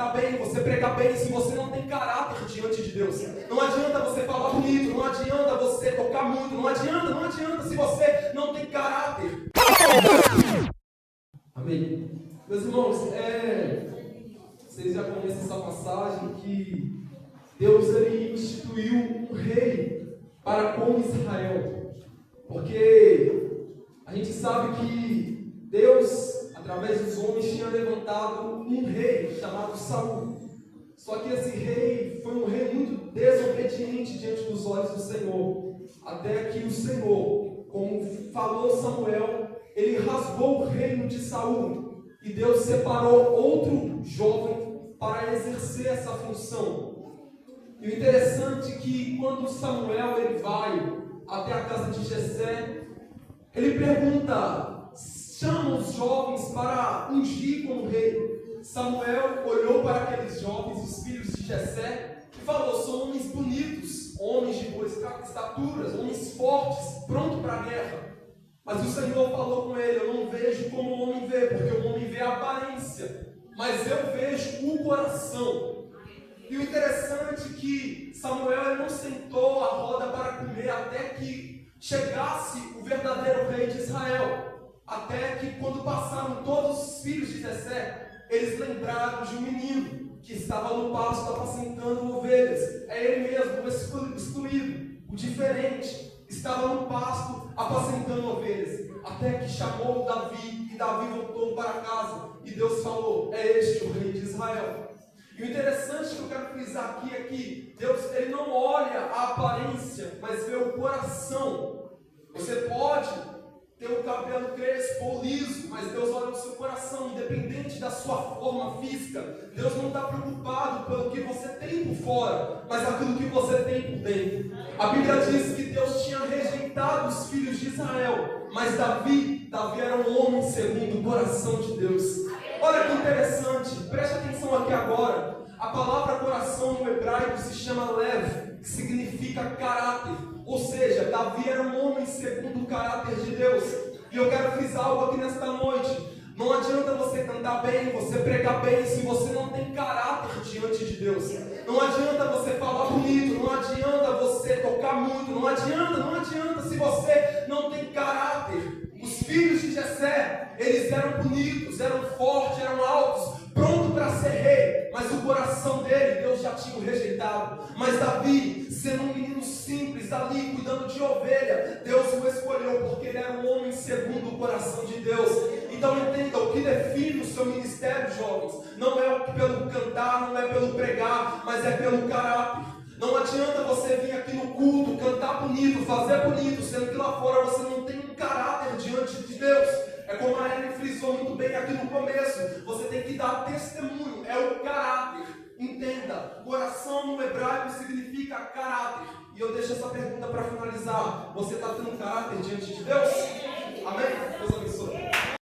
cantar bem, você pregar bem, se você não tem caráter diante de Deus. Não adianta você falar bonito, não adianta você tocar muito, não adianta se você não tem caráter. Amém. Meus irmãos, vocês já conhecem essa passagem que Deus ele instituiu um rei para com Israel. Porque a gente sabe que Deus, através dos homens, tinha levantado um rei chamado Saul. Só que esse rei foi um rei muito desobediente diante dos olhos do Senhor. Até que o Senhor, como falou Samuel, ele rasgou o reino de Saul. E Deus separou outro jovem para exercer essa função. E o interessante é que quando Samuel ele vai até a casa de Jessé, ele pergunta, chama os jovens para ungir como rei. Samuel olhou para aqueles jovens, os filhos de Jessé, e falou, são homens bonitos, homens de boa estatura, homens fortes, prontos para a guerra. Mas o Senhor falou com ele, eu não vejo como o homem vê, porque o homem vê a aparência, mas eu vejo o coração. E o interessante é que Samuel não sentou a roda para comer até que chegasse o verdadeiro rei de Israel. Até que quando passaram todos os filhos de Jessé, eles lembraram de um menino que estava no pasto apacentando ovelhas. É ele mesmo, o excluído, o diferente. Estava no pasto apacentando ovelhas, até que chamou Davi, e Davi voltou para casa, e Deus falou, é este o rei de Israel. E o interessante que eu quero frisar aqui é que Deus ele não olha a aparência, mas vê o coração. Você pode ter o cabelo crespo ou liso, mas Deus olha o seu coração, independente da sua forma física. Deus não está preocupado pelo que você tem por fora, mas aquilo que você tem por dentro. A Bíblia diz que Deus tinha rejeitado os filhos de Israel, mas Davi era um homem segundo o coração de Deus. Olha que interessante, preste atenção aqui agora. A palavra coração no hebraico se chama lev, que significa caráter. Ou seja, Davi era um homem segundo o caráter de Deus. E eu quero frisar algo aqui nesta noite. Não adianta você cantar bem, você pregar bem, se você não tem caráter diante de Deus. Não adianta você falar bonito, não adianta você tocar muito, não adianta se você não tem caráter. Os filhos de Jessé, eles eram bonitos, eram fortes, eram altos, prontos para ser rei, mas o coração dele, Deus já tinha o rejeitado. Mas Davi, sendo um menino simples ali, cuidando de ovelha, Deus o escolheu, porque ele era um homem segundo o coração de Deus. Então entenda, o que define o seu ministério, jovens, não é pelo cantar, não é pelo pregar, mas é pelo caráter. Não adianta você vir aqui no culto, cantar bonito, fazer bonito, sendo que lá fora você não tem um caráter diante de Deus. É como a Ellen frisou muito bem aqui no começo, você tem que dar testemunho, é o caráter. Entenda, coração no hebraico significa caráter. E eu deixo essa pergunta para finalizar, você está tendo caráter diante de Deus? Amém?